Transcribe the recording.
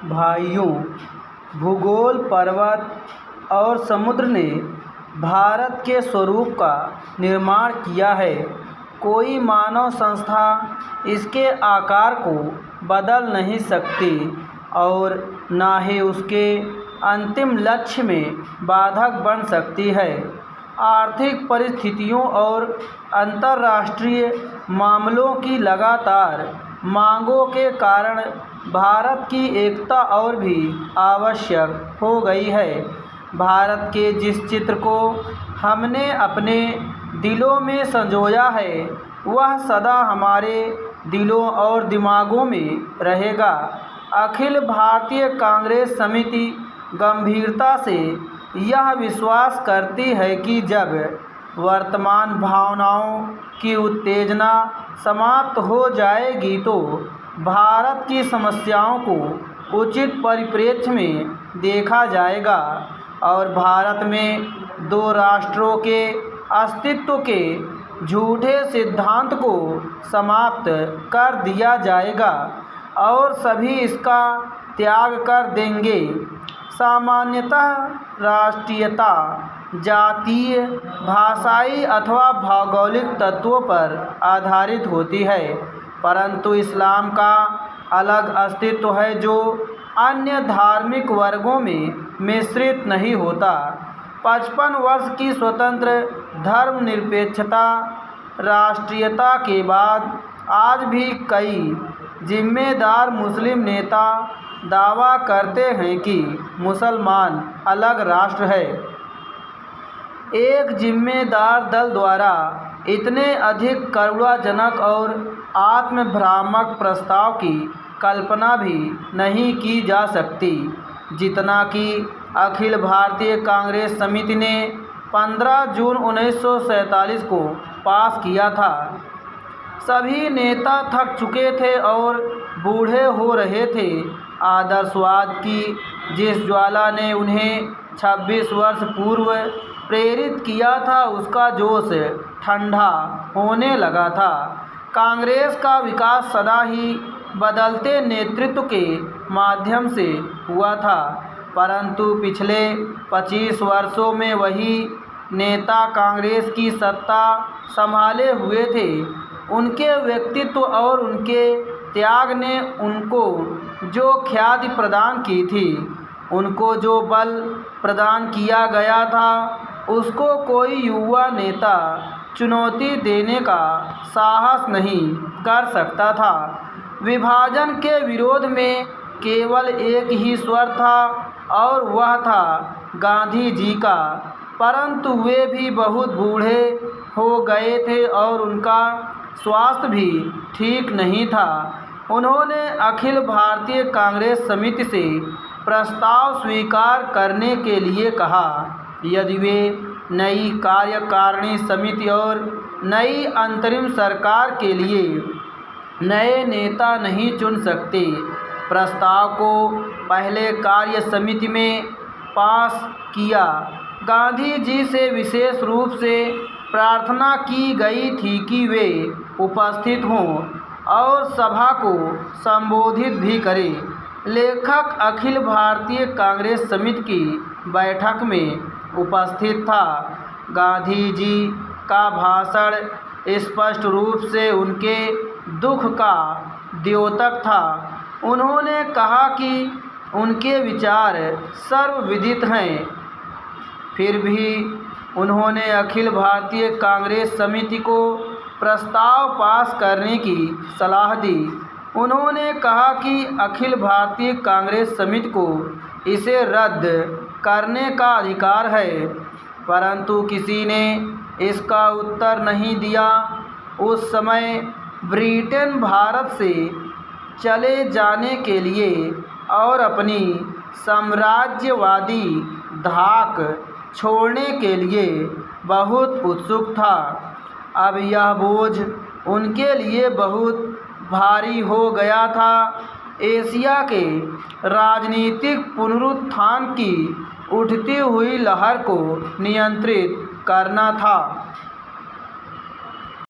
भाइयों, भूगोल, पर्वत और समुद्र ने भारत के स्वरूप का निर्माण किया है। कोई मानव संस्था इसके आकार को बदल नहीं सकती और ना ही उसके अंतिम लक्ष्य में बाधक बन सकती है। आर्थिक परिस्थितियों और अंतर्राष्ट्रीय मामलों की लगातार मांगों के कारण भारत की एकता और भी आवश्यक हो गई है। भारत के जिस चित्र को हमने अपने दिलों में संजोया है, वह सदा हमारे दिलों और दिमागों में रहेगा। अखिल भारतीय कांग्रेस समिति गंभीरता से यह विश्वास करती है कि जब वर्तमान भावनाओं की उत्तेजना समाप्त हो जाएगी तो भारत की समस्याओं को उचित परिप्रेक्ष्य में देखा जाएगा और भारत में दो राष्ट्रों के अस्तित्व के झूठे सिद्धांत को समाप्त कर दिया जाएगा और सभी इसका त्याग कर देंगे। सामान्यतः राष्ट्रीयता जातीय, भाषाई अथवा भौगोलिक तत्वों पर आधारित होती है, परंतु इस्लाम का अलग अस्तित्व है जो अन्य धार्मिक वर्गों में मिश्रित नहीं होता। 55 वर्ष की स्वतंत्र धर्मनिरपेक्षता राष्ट्रीयता के बाद आज भी कई जिम्मेदार मुस्लिम नेता दावा करते हैं कि मुसलमान अलग राष्ट्र है। एक जिम्मेदार दल द्वारा इतने अधिक करुणाजनक और आत्मभ्रामक प्रस्ताव की कल्पना भी नहीं की जा सकती जितना कि अखिल भारतीय कांग्रेस समिति ने 15 जून 1947 को पास किया था। सभी नेता थक चुके थे और बूढ़े हो रहे थे। आदर्शवाद की जिस ज्वाला ने उन्हें 26 वर्ष पूर्व प्रेरित किया था, उसका जोश ठंडा होने लगा था। कांग्रेस का विकास सदा ही बदलते नेतृत्व के माध्यम से हुआ था, परंतु पिछले 25 वर्षों में वही नेता कांग्रेस की सत्ता संभाले हुए थे। उनके व्यक्तित्व और उनके त्याग ने उनको जो ख्याति प्रदान की थी, उनको जो बल प्रदान किया गया था, उसको कोई युवा नेता चुनौती देने का साहस नहीं कर सकता था। विभाजन के विरोध में केवल एक ही स्वर था और वह था गांधी जी का, परंतु वे भी बहुत बूढ़े हो गए थे और उनका स्वास्थ्य भी ठीक नहीं था। उन्होंने अखिल भारतीय कांग्रेस समिति से प्रस्ताव स्वीकार करने के लिए कहा। यदि वे नई कार्यकारिणी समिति और नई अंतरिम सरकार के लिए नए नेता नहीं चुन सकते, प्रस्ताव को पहले कार्य समिति में पास किया। गांधी जी से विशेष रूप से प्रार्थना की गई थी कि वे उपस्थित हों और सभा को संबोधित भी करें। लेखक अखिल भारतीय कांग्रेस समिति की बैठक में उपस्थित था। गांधी जी का भाषण स्पष्ट रूप से उनके दुख का द्योतक था। उन्होंने कहा कि उनके विचार सर्वविदित हैं, फिर भी उन्होंने अखिल भारतीय कांग्रेस समिति को प्रस्ताव पास करने की सलाह दी। उन्होंने कहा कि अखिल भारतीय कांग्रेस समिति को इसे रद्द करने का अधिकार है, परंतु किसी ने इसका उत्तर नहीं दिया। उस समय ब्रिटेन भारत से चले जाने के लिए और अपनी साम्राज्यवादी धाक छोड़ने के लिए बहुत उत्सुक था। अब यह बोझ उनके लिए बहुत भारी हो गया था। एशिया के राजनीतिक पुनरुत्थान की उठती हुई लहर को नियंत्रित करना था।